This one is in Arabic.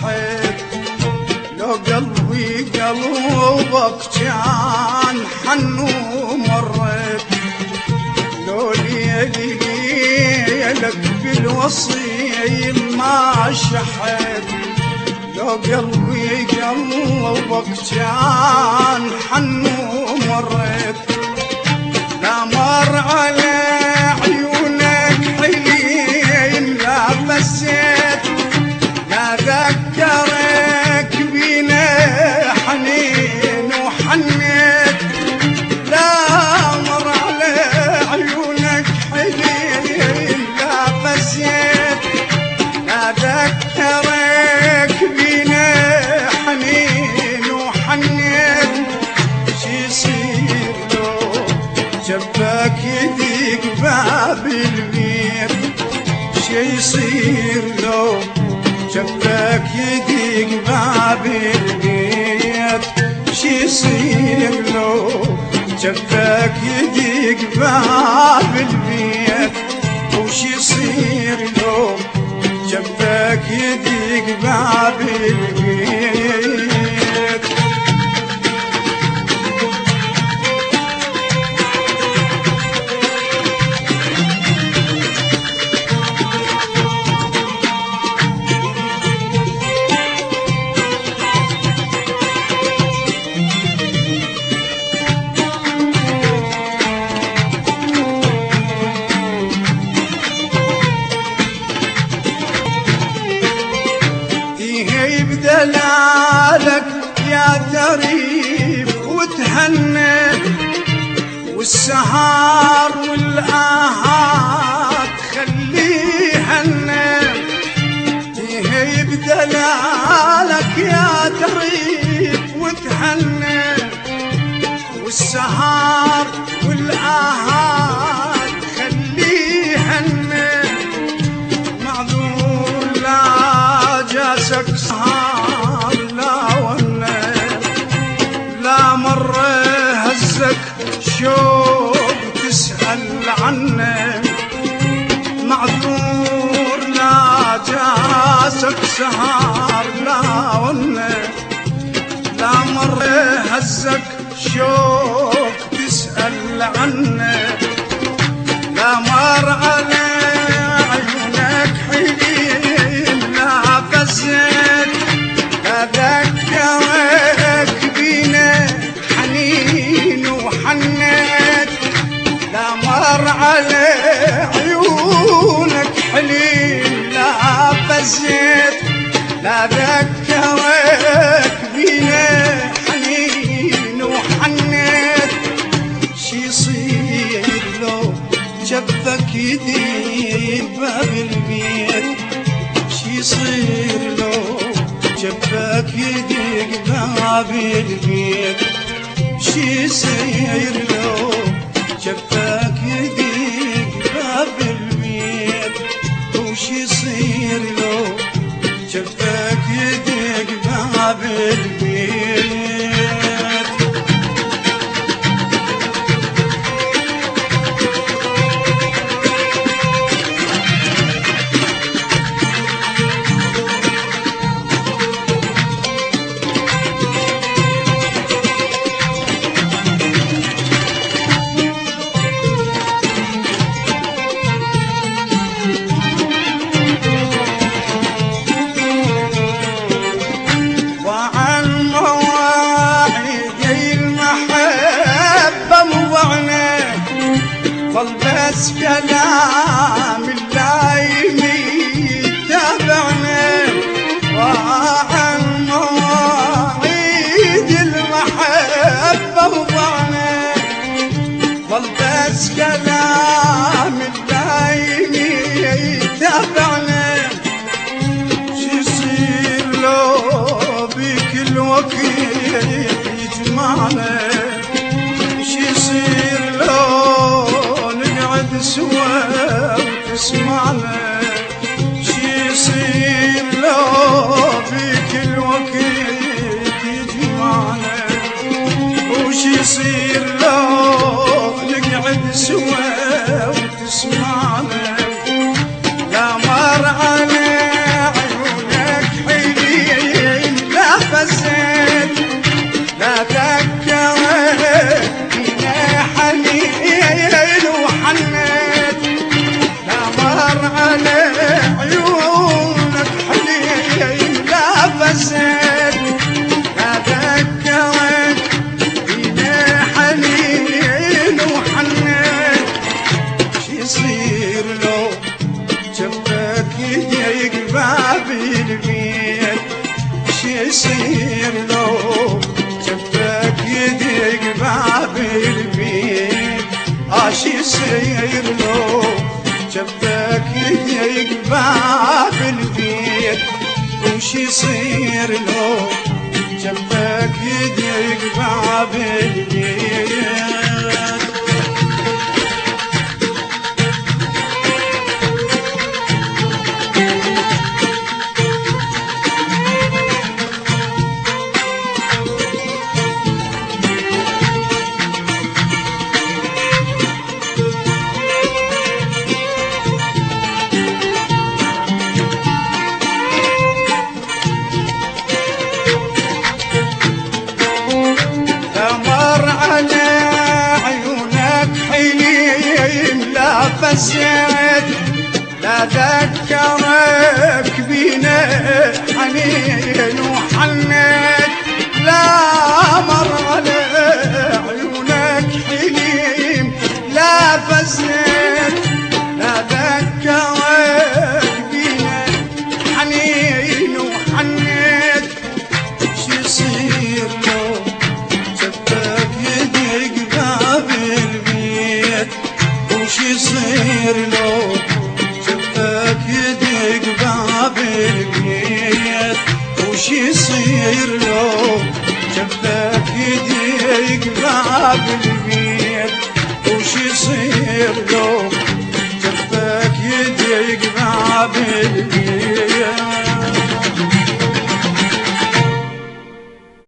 شحت لو قلبي قلبك كان حن ومرت لو ليلك بالوصيل ما شحت لو قلبي قلبك كان حن ومرت لا مر على عيونك حليم لا بسيت لا ذكرك بينا حنين وحنيت لا مر على عيونك حليم لا بسيت لا ذكرك بينا حنين وحنيت شي يصير لو جبك يديك باب البيت شي يصير لو جبك يديك باب البيت شي يصير لو جبك يديك باب البيت وش يصير لو جبك يديك باب البيت دلالك يا تريف وتهنى والسهار والآهات خليها النام تهيب دلالك يا تريف وتهنى والسهار والآهات خليها النام معذور لا جاسك سهار لا والنام لا مرة هزك شوق تسأل عنه معذور لا جاسك سهار لا والنام لا مرة هزك شوق تسأل عنه لا مر على عيونك حليم لا بسيت لا ذكرك بينا حنين وحنيت لا مر على عيونك حليم لا بسيت لا ذكرك بينا حنين وحنيت شي يصير لو جبك يديك باب البيت شي يصير لو جبك يديك باب البيت شي يصير لو جبك يديك باب البيت وش يصير لو جبك يديك باب البيت بس كلام اللايم يتابعنا وعن مواعيد المحبة وضعنا ظل بس كلام اللايم يتابعنا شي يصير لو بكل وقت يجمعنا شي يصير لو سوا وتسمعنا شي يصير لو بكل وقت يجمعنا وشي يصير لو نقعد سوا وتسمعنا لا مر على عيونك حليم يصير له جنبك يضيق باب البيت وش يصير له جنبك يضيق باب البيت فزيت لا ذكرك بينا حنين وحنيت لا مر على عيونك حليم لا فزيت لا ذكرك بينا حنين وحنيت شو يصير لو جنبك يضيق باب البيت وش يصير لو جنبك يضيق باب البيت وش يصير لو جنبك يضيق باب البيت وش يصير لو جنبك يضيق باب البيت